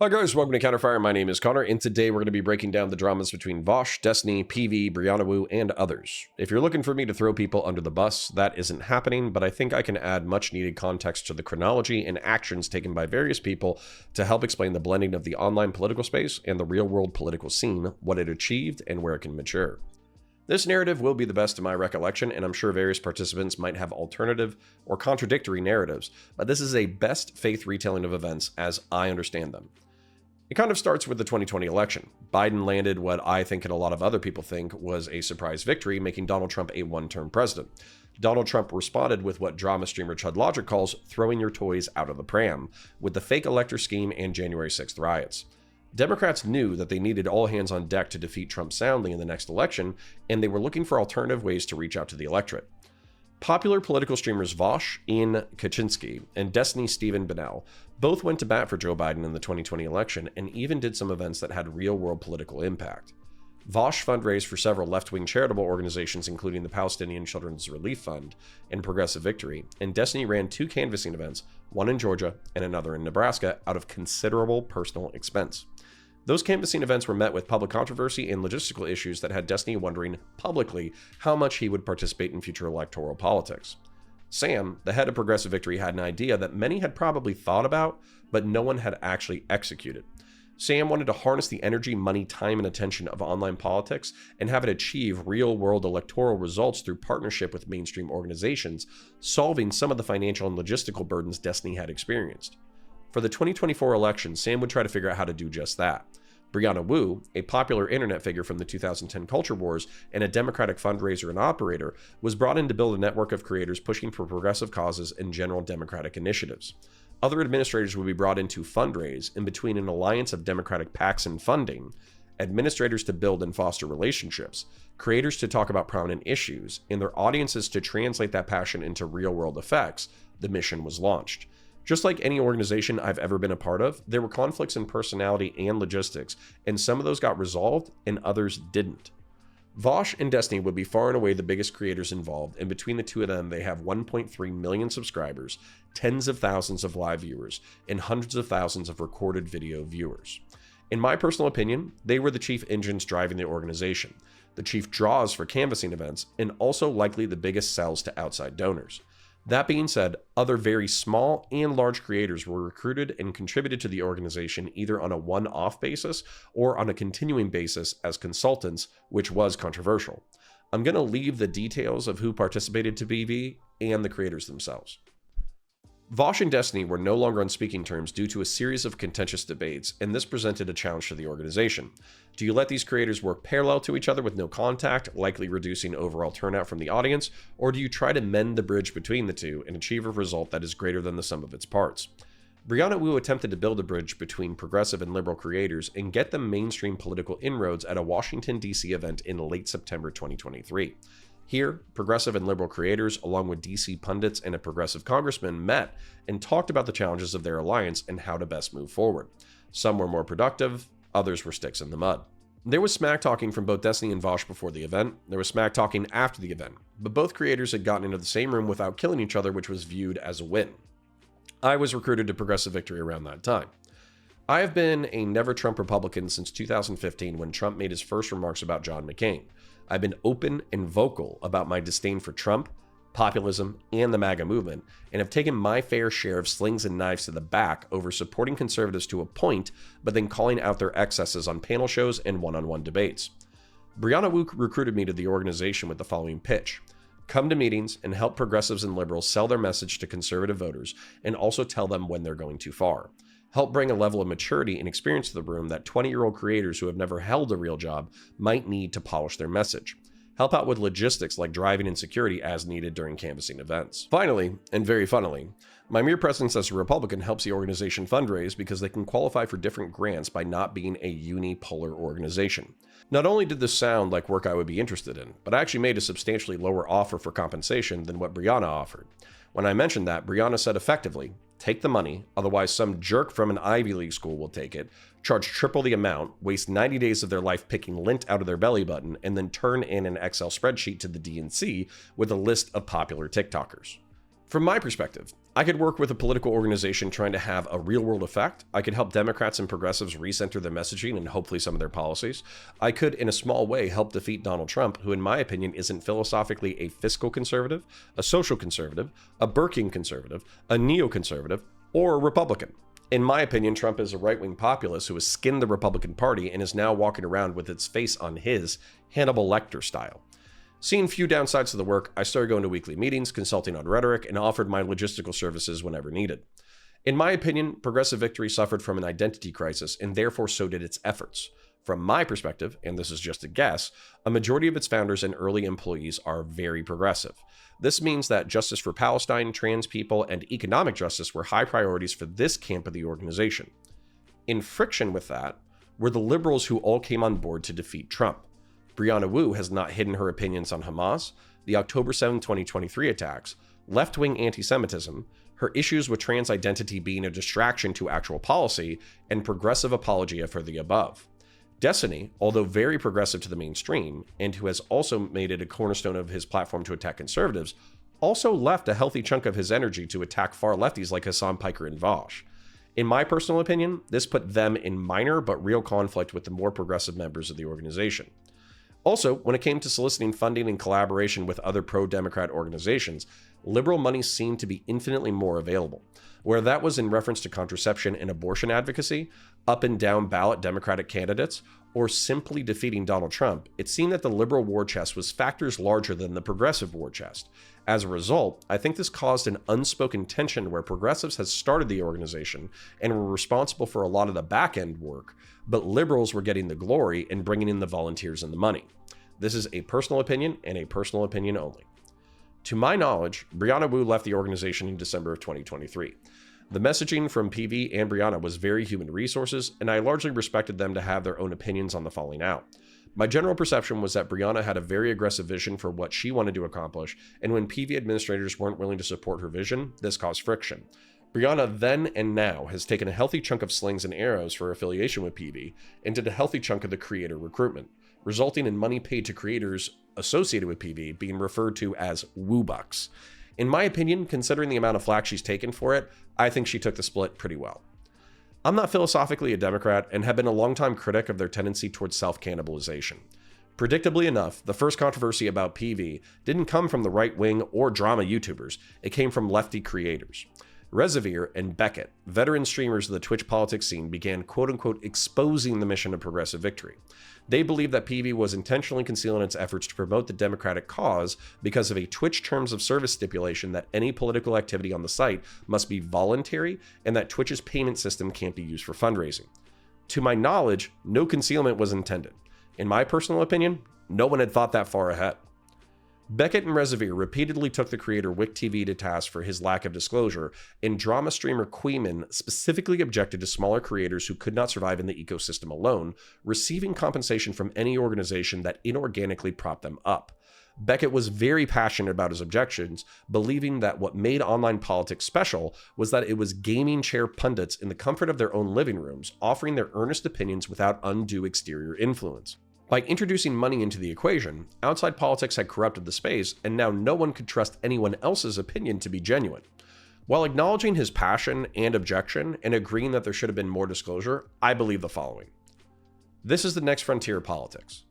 Hi guys, welcome to Counterfire. My name is Connor, and today we're going to be breaking down the dramas between Vaush, Destiny, PV, Brianna Wu, and others. If you're looking for me to throw people under the bus, that isn't happening, but I think I can add much needed context to the chronology and actions taken by various people to help explain the blending of the online political space and the real-world political scene, what it achieved, and where it can mature. This narrative will be the best in my recollection, and I'm sure various participants might have alternative or contradictory narratives, but this is a best faith retelling of events as I understand them. It kind of starts with the 2020 election. Biden landed what I think and a lot of other people think was a surprise victory, making Donald Trump a one-term president. Donald Trump responded with what drama streamer Chud Logic calls throwing your toys out of the pram, with the fake elector scheme and January 6th riots. Democrats knew that they needed all hands on deck to defeat Trump soundly in the next election, and they were looking for alternative ways to reach out to the electorate. Popular political streamers Vaush, Ian Kaczynski, and Destiny Stephen Bennell both went to bat for Joe Biden in the 2020 election and even did some events that had real-world political impact. Vaush fundraised for several left-wing charitable organizations including the Palestinian Children's Relief Fund and Progressive Victory, and Destiny ran two canvassing events, one in Georgia and another in Nebraska, out of considerable personal expense. Those canvassing events were met with public controversy and logistical issues that had Destiny wondering publicly how much he would participate in future electoral politics. Sam, the head of Progressive Victory, had an idea that many had probably thought about, but no one had actually executed. Sam wanted to harness the energy, money, time, and attention of online politics and have it achieve real-world electoral results through partnership with mainstream organizations, solving some of the financial and logistical burdens Destiny had experienced. For the 2024 election, Sam would try to figure out how to do just that. Brianna Wu, a popular internet figure from the 2010 culture wars and a Democratic fundraiser and operator, was brought in to build a network of creators pushing for progressive causes and general Democratic initiatives. Other administrators would be brought in to fundraise, in between an alliance of Democratic PACs and funding, administrators to build and foster relationships, creators to talk about prominent issues, and their audiences to translate that passion into real-world effects. The mission was launched. Just like any organization I've ever been a part of, there were conflicts in personality and logistics, and some of those got resolved and others didn't. Vaush and Destiny would be far and away the biggest creators involved, and between the two of them, they have 1.3 million subscribers, tens of thousands of live viewers, and hundreds of thousands of recorded video viewers. In my personal opinion, they were the chief engines driving the organization, the chief draws for canvassing events, and also likely the biggest sells to outside donors. That being said, other very small and large creators were recruited and contributed to the organization either on a one-off basis or on a continuing basis as consultants, which was controversial. I'm going to leave the details of who participated to BV and the creators themselves. Vaush and Destiny were no longer on speaking terms due to a series of contentious debates, and this presented a challenge to the organization. Do you let these creators work parallel to each other with no contact, likely reducing overall turnout from the audience, or do you try to mend the bridge between the two and achieve a result that is greater than the sum of its parts? Brianna Wu attempted to build a bridge between progressive and liberal creators and get them mainstream political inroads at a Washington, D.C. event in late September 2023. Here, progressive and liberal creators, along with DC pundits and a progressive congressman, met and talked about the challenges of their alliance and how to best move forward. Some were more productive, others were sticks in the mud. There was smack talking from both Destiny and Vaush before the event. There was smack talking after the event, but both creators had gotten into the same room without killing each other, which was viewed as a win. I was recruited to Progressive Victory around that time. I have been a never Trump Republican since 2015 when Trump made his first remarks about John McCain. I've been open and vocal about my disdain for Trump, populism, and the MAGA movement, and have taken my fair share of slings and knives to the back over supporting conservatives to a point, but then calling out their excesses on panel shows and one-on-one debates. Brianna Wu recruited me to the organization with the following pitch: come to meetings and help progressives and liberals sell their message to conservative voters, and also tell them when they're going too far. Help bring a level of maturity and experience to the room that 20-year-old creators who have never held a real job might need to polish their message. Help out with logistics like driving and security as needed during canvassing events. Finally, and very funnily, my mere presence as a Republican helps the organization fundraise because they can qualify for different grants by not being a unipolar organization. Not only did this sound like work I would be interested in, but I actually made a substantially lower offer for compensation than what Brianna offered. When I mentioned that, Brianna said effectively, take the money, otherwise some jerk from an Ivy League school will take it, charge triple the amount, waste 90 days of their life picking lint out of their belly button, and then turn in an Excel spreadsheet to the DNC with a list of popular TikTokers. From my perspective, I could work with a political organization trying to have a real-world effect. I could help Democrats and progressives recenter their messaging and hopefully some of their policies. I could, in a small way, help defeat Donald Trump, who in my opinion isn't philosophically a fiscal conservative, a social conservative, a Burkean conservative, a neoconservative, or a Republican. In my opinion, Trump is a right-wing populist who has skinned the Republican Party and is now walking around with its face on his Hannibal Lecter style. Seeing few downsides to the work, I started going to weekly meetings, consulting on rhetoric, and offered my logistical services whenever needed. In my opinion, Progressive Victory suffered from an identity crisis, and therefore so did its efforts. From my perspective, and this is just a guess, a majority of its founders and early employees are very progressive. This means that justice for Palestine, trans people, and economic justice were high priorities for this camp of the organization. In friction with that were the liberals who all came on board to defeat Trump. Brianna Wu has not hidden her opinions on Hamas, the October 7, 2023 attacks, left-wing anti-Semitism, her issues with trans identity being a distraction to actual policy, and progressive apologia for the above. Destiny, although very progressive to the mainstream, and who has also made it a cornerstone of his platform to attack conservatives, also left a healthy chunk of his energy to attack far lefties like Hassan Piker and Vaush. In my personal opinion, this put them in minor but real conflict with the more progressive members of the organization. Also, when it came to soliciting funding and collaboration with other pro-Democrat organizations, liberal money seemed to be infinitely more available. Where that was in reference to contraception and abortion advocacy, up and down ballot Democratic candidates, or simply defeating Donald Trump, it seemed that the liberal war chest was factors larger than the progressive war chest. As a result, I think this caused an unspoken tension where progressives had started the organization and were responsible for a lot of the back-end work, but liberals were getting the glory and bringing in the volunteers and the money. This is a personal opinion and a personal opinion only. To my knowledge, Brianna Wu left the organization in December of 2023. The messaging from PV and Brianna was very human resources, and I largely respected them to have their own opinions on the falling out. My general perception was that Brianna had a very aggressive vision for what she wanted to accomplish, and when PV administrators weren't willing to support her vision, this caused friction. Brianna then and now has taken a healthy chunk of slings and arrows for affiliation with PV and did a healthy chunk of the creator recruitment, resulting in money paid to creators associated with PV being referred to as Woo Bucks. In my opinion, considering the amount of flack she's taken for it, I think she took the split pretty well. I'm not philosophically a Democrat and have been a longtime critic of their tendency towards self-cannibalization. Predictably enough, the first controversy about PV didn't come from the right-wing or drama YouTubers, it came from lefty creators. Reservoir and Beckett, veteran streamers of the Twitch politics scene, began quote-unquote exposing the mission of Progressive Victory. They believed that PV was intentionally concealing its efforts to promote the Democratic cause because of a Twitch terms of service stipulation that any political activity on the site must be voluntary and that Twitch's payment system can't be used for fundraising. To my knowledge, no concealment was intended. In my personal opinion, no one had thought that far ahead. Beckett and Reservoir repeatedly took the creator Wick TV to task for his lack of disclosure, and drama streamer Queeman specifically objected to smaller creators who could not survive in the ecosystem alone, receiving compensation from any organization that inorganically propped them up. Beckett was very passionate about his objections, believing that what made online politics special was that it was gaming chair pundits in the comfort of their own living rooms, offering their earnest opinions without undue exterior influence. By introducing money into the equation, outside politics had corrupted the space, and now no one could trust anyone else's opinion to be genuine. While acknowledging his passion and objection and agreeing that there should have been more disclosure, I believe the following. This is the next frontier of politics.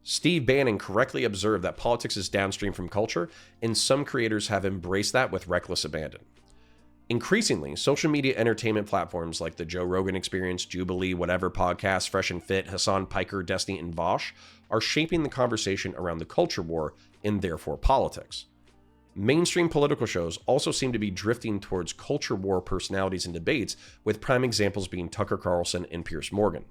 Steve Bannon correctly observed that politics is downstream from culture, and some creators have embraced that with reckless abandon. Increasingly, social media entertainment platforms like the Joe Rogan Experience, Jubilee, Whatever Podcast, Fresh and Fit, Hassan Piker, Destiny, and Vaush are shaping the conversation around the culture war and therefore politics. Mainstream political shows also seem to be drifting towards culture war personalities and debates, with prime examples being Tucker Carlson and Piers Morgan.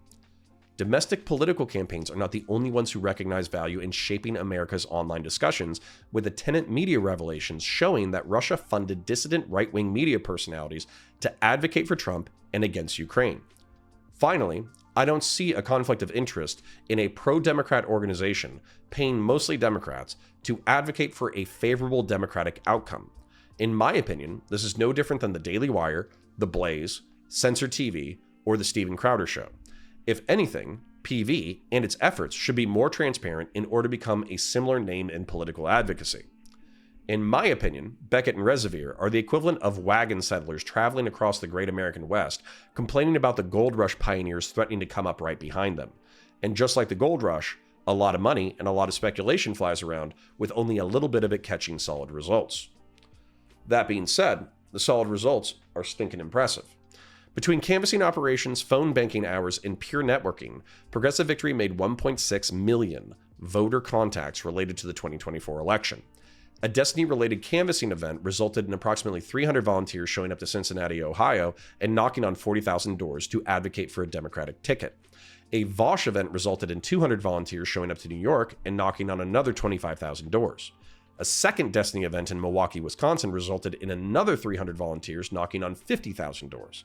Domestic political campaigns are not the only ones who recognize value in shaping America's online discussions, with the Tenet media revelations showing that Russia funded dissident right-wing media personalities to advocate for Trump and against Ukraine. Finally, I don't see a conflict of interest in a pro-Democrat organization paying mostly Democrats to advocate for a favorable Democratic outcome. In my opinion, this is no different than the Daily Wire, The Blaze, Censored TV, or The Steven Crowder Show. If anything, PV and its efforts should be more transparent in order to become a similar name in political advocacy. In my opinion, Beckett and Reservoir are the equivalent of wagon settlers traveling across the great American West, complaining about the gold rush pioneers threatening to come up right behind them. And just like the gold rush, a lot of money and a lot of speculation flies around, with only a little bit of it catching solid results. That being said, the solid results are stinking impressive. Between canvassing operations, phone banking hours, and pure networking, Progressive Victory made 1.6 million voter contacts related to the 2024 election. A Destiny-related canvassing event resulted in approximately 300 volunteers showing up to Cincinnati, Ohio, and knocking on 40,000 doors to advocate for a Democratic ticket. A Vaush event resulted in 200 volunteers showing up to New York and knocking on another 25,000 doors. A second Destiny event in Milwaukee, Wisconsin resulted in another 300 volunteers knocking on 50,000 doors.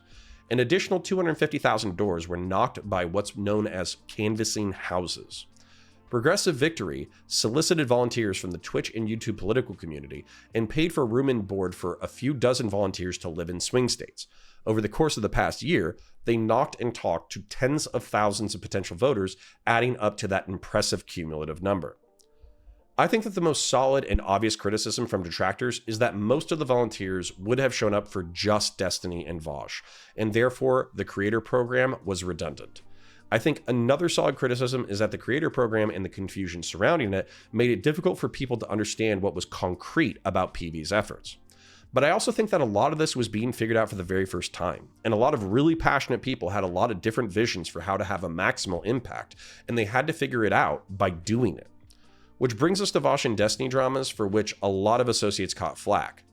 An additional 250,000 doors were knocked by what's known as canvassing houses. Progressive Victory solicited volunteers from the Twitch and YouTube political community and paid for room and board for a few dozen volunteers to live in swing states. Over the course of the past year, they knocked and talked to tens of thousands of potential voters, adding up to that impressive cumulative number. I think that the most solid and obvious criticism from detractors is that most of the volunteers would have shown up for just Destiny and Vaush, and therefore the creator program was redundant. I think another solid criticism is that the creator program and the confusion surrounding it made it difficult for people to understand what was concrete about PV's efforts. But I also think that a lot of this was being figured out for the very first time, and a lot of really passionate people had a lot of different visions for how to have a maximal impact, and they had to figure it out by doing it. Which brings us to Vaush and Destiny dramas, for which a lot of associates caught flack.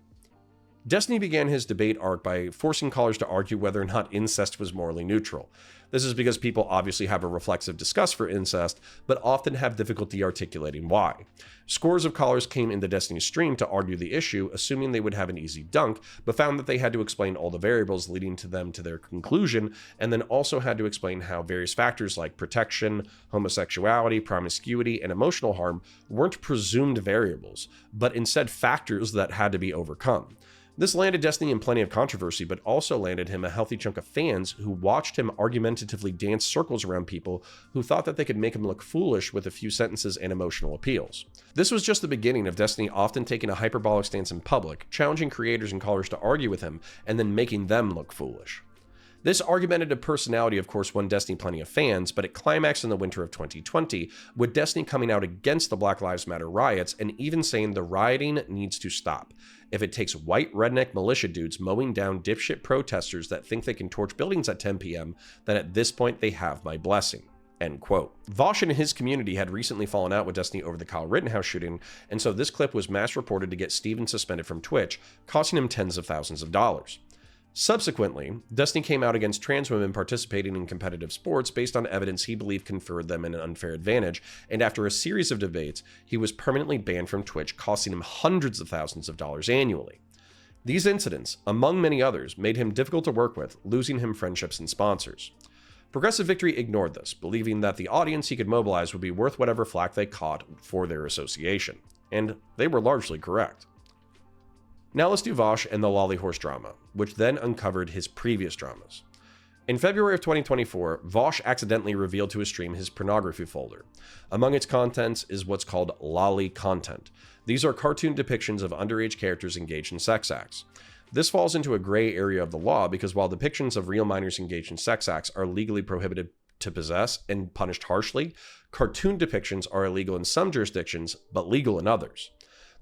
Destiny began his debate arc by forcing callers to argue whether or not incest was morally neutral. This is because people obviously have a reflexive disgust for incest, but often have difficulty articulating why. Scores of callers came into Destiny's stream to argue the issue, assuming they would have an easy dunk, but found that they had to explain all the variables leading to them to their conclusion, and then also had to explain how various factors like protection, homosexuality, promiscuity, and emotional harm weren't presumed variables, but instead factors that had to be overcome. This landed Destiny in plenty of controversy, but also landed him a healthy chunk of fans who watched him argumentatively dance circles around people who thought that they could make him look foolish with a few sentences and emotional appeals. This was just the beginning of Destiny often taking a hyperbolic stance in public, challenging creators and callers to argue with him, and then making them look foolish. This argumentative personality, of course, won Destiny plenty of fans, but it climaxed in the winter of 2020, with Destiny coming out against the Black Lives Matter riots and even saying the rioting needs to stop. If it takes white redneck militia dudes mowing down dipshit protesters that think they can torch buildings at 10 p.m., then at this point they have my blessing. End quote. Vaush and his community had recently fallen out with Destiny over the Kyle Rittenhouse shooting, and so this clip was mass reported to get Steven suspended from Twitch, costing him tens of thousands of dollars. Subsequently, Destiny came out against trans women participating in competitive sports based on evidence he believed conferred them an unfair advantage, and after a series of debates, he was permanently banned from Twitch, costing him hundreds of thousands of dollars annually. These incidents, among many others, made him difficult to work with, losing him friendships and sponsors. Progressive Victory ignored this, believing that the audience he could mobilize would be worth whatever flack they caught for their association, and they were largely correct. Now let's do Vaush and the lolly horse drama, which then uncovered his previous dramas. In February of 2024, Vaush accidentally revealed to his stream his pornography folder. Among its contents is what's called loli content. These are cartoon depictions of underage characters engaged in sex acts. This falls into a gray area of the law because while depictions of real minors engaged in sex acts are legally prohibited to possess and punished harshly, cartoon depictions are illegal in some jurisdictions, but legal in others.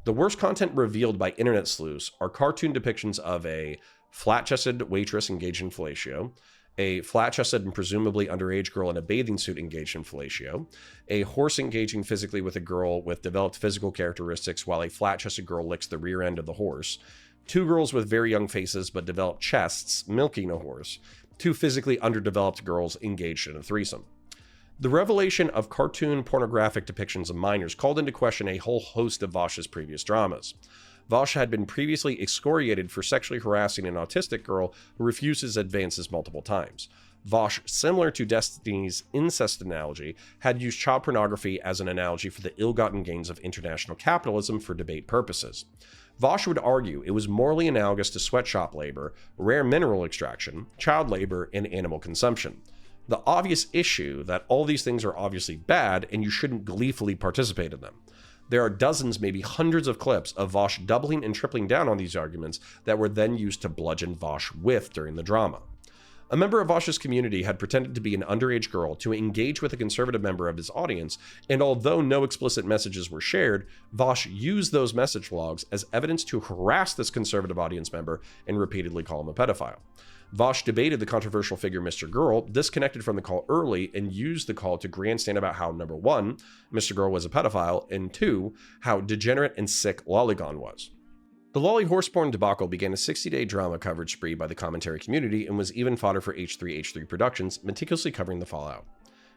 The worst content revealed by internet sleuths are cartoon depictions of a flat-chested waitress engaged in fellatio, a flat-chested and presumably underage girl in a bathing suit engaged in fellatio, a horse engaging physically with a girl with developed physical characteristics while a flat-chested girl licks the rear end of the horse, two girls with very young faces but developed chests milking a horse, two physically underdeveloped girls engaged in a threesome. The revelation of cartoon pornographic depictions of minors called into question a whole host of Vaush's previous dramas. Vaush had been previously excoriated for sexually harassing an autistic girl who refuses advances multiple times. Vaush, similar to Destiny's incest analogy, had used child pornography as an analogy for the ill-gotten gains of international capitalism for debate purposes. Vaush would argue it was morally analogous to sweatshop labor, rare mineral extraction, child labor, and animal consumption. The obvious issue that all these things are obviously bad and you shouldn't gleefully participate in them. There are dozens, maybe hundreds of clips of Vaush doubling and tripling down on these arguments that were then used to bludgeon Vaush with during the drama. A member of Vaush's community had pretended to be an underage girl to engage with a conservative member of his audience, and although no explicit messages were shared, Vaush used those message logs as evidence to harass this conservative audience member and repeatedly call him a pedophile. Vaush debated the controversial figure Mr. Girl, disconnected from the call early, and used the call to grandstand about how, number 1, Mr. Girl was a pedophile, and 2, how degenerate and sick Lollygon was. The loli horseporn debacle began a 60-day drama coverage spree by the commentary community and was even fodder for H3H3 Productions, meticulously covering the fallout.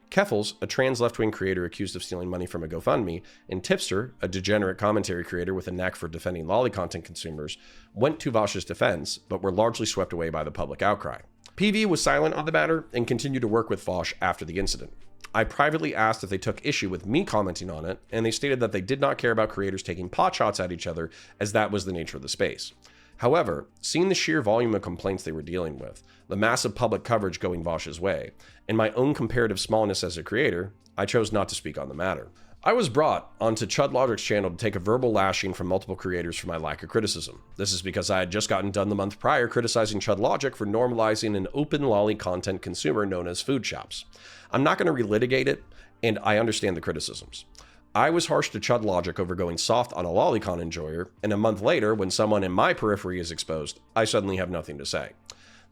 Keffels, a trans left-wing creator accused of stealing money from a GoFundMe, and Tipster, a degenerate commentary creator with a knack for defending loli content consumers, went to Vaush's defense, but were largely swept away by the public outcry. PV was silent on the matter and continued to work with Vaush after the incident. I privately asked if they took issue with me commenting on it, and they stated that they did not care about creators taking potshots at each other, as that was the nature of the space. However, seeing the sheer volume of complaints they were dealing with, the massive public coverage going Vaush's way, and my own comparative smallness as a creator, I chose not to speak on the matter. I was brought onto Chud Logic's channel to take a verbal lashing from multiple creators for my lack of criticism. This is because I had just gotten done the month prior criticizing Chud Logic for normalizing an open loli content consumer known as food shops. I'm not going to relitigate it, and I understand the criticisms. I was harsh to Chud Logic over going soft on a lolicon enjoyer, and a month later, when someone in my periphery is exposed, I suddenly have nothing to say.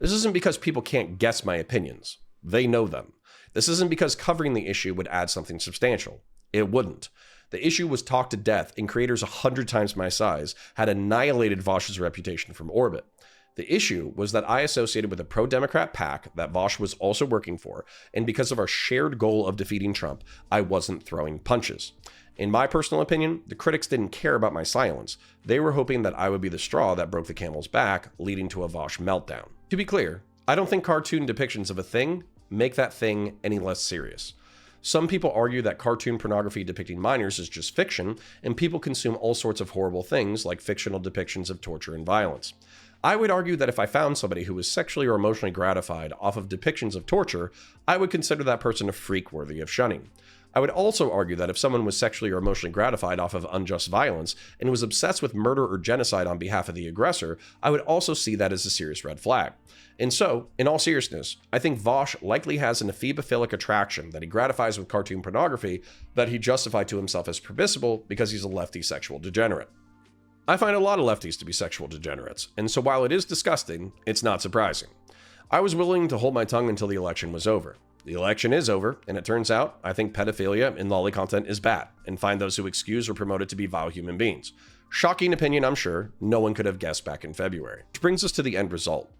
This isn't because people can't guess my opinions. They know them. This isn't because covering the issue would add something substantial. It wouldn't. The issue was talked to death, and creators 100 times my size had annihilated Vaush's reputation from orbit. The issue was that I associated with a pro-Democrat PAC that Vaush was also working for, and because of our shared goal of defeating Trump, I wasn't throwing punches. In my personal opinion, the critics didn't care about my silence. They were hoping that I would be the straw that broke the camel's back, leading to a Vaush meltdown. To be clear, I don't think cartoon depictions of a thing make that thing any less serious. Some people argue that cartoon pornography depicting minors is just fiction, and people consume all sorts of horrible things like fictional depictions of torture and violence. I would argue that if I found somebody who was sexually or emotionally gratified off of depictions of torture, I would consider that person a freak worthy of shunning. I would also argue that if someone was sexually or emotionally gratified off of unjust violence and was obsessed with murder or genocide on behalf of the aggressor, I would also see that as a serious red flag. And so, in all seriousness, I think Vaush likely has an ephebophilic attraction that he gratifies with cartoon pornography that he justified to himself as permissible because he's a lefty sexual degenerate. I find a lot of lefties to be sexual degenerates, and so while it is disgusting, it's not surprising. I was willing to hold my tongue until the election was over. The election is over, and it turns out I think pedophilia in loli content is bad, and find those who excuse or promote it to be vile human beings. Shocking opinion, I'm sure. No one could have guessed back in February. Which brings us to the end result.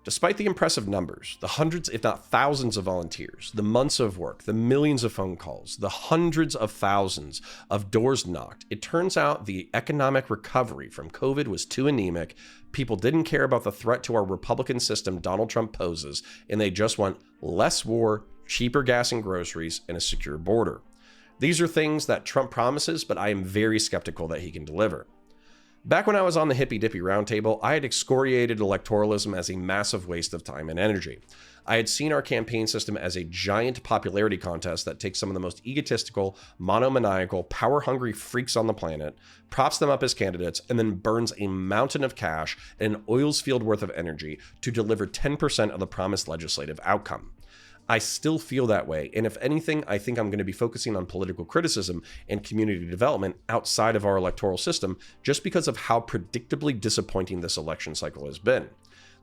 Despite the impressive numbers, the hundreds if not thousands of volunteers, the months of work, the millions of phone calls, the hundreds of thousands of doors knocked, it turns out the economic recovery from COVID was too anemic, people didn't care about the threat to our Republican system Donald Trump poses, and they just want less war, cheaper gas and groceries, and a secure border. These are things that Trump promises, but I am very skeptical that he can deliver. Back when I was on the hippy dippy roundtable, I had excoriated electoralism as a massive waste of time and energy. I had seen our campaign system as a giant popularity contest that takes some of the most egotistical, monomaniacal, power-hungry freaks on the planet, props them up as candidates, and then burns a mountain of cash and an oil's field worth of energy to deliver 10% of the promised legislative outcome. I still feel that way, and if anything, I think I'm going to be focusing on political criticism and community development outside of our electoral system just because of how predictably disappointing this election cycle has been.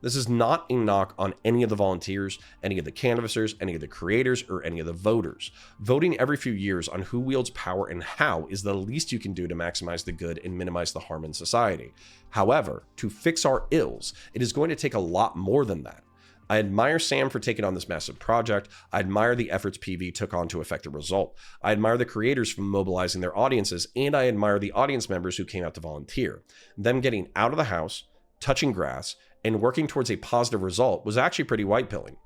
This is not a knock on any of the volunteers, any of the canvassers, any of the creators, or any of the voters. Voting every few years on who wields power and how is the least you can do to maximize the good and minimize the harm in society. However, to fix our ills, it is going to take a lot more than that. I admire Sam for taking on this massive project. I admire the efforts PV took on to effect a result. I admire the creators for mobilizing their audiences, and I admire the audience members who came out to volunteer. Them getting out of the house, touching grass, and working towards a positive result was actually pretty white-pilling.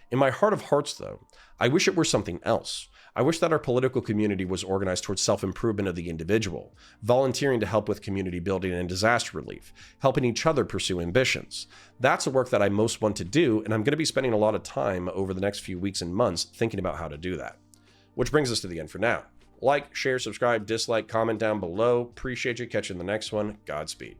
In my heart of hearts, though, I wish it were something else. I wish that our political community was organized towards self-improvement of the individual, volunteering to help with community building and disaster relief, helping each other pursue ambitions. That's the work that I most want to do, and I'm going to be spending a lot of time over the next few weeks and months thinking about how to do that. Which brings us to the end for now. Like, share, subscribe, dislike, comment down below. Appreciate you. Catching the next one. Godspeed.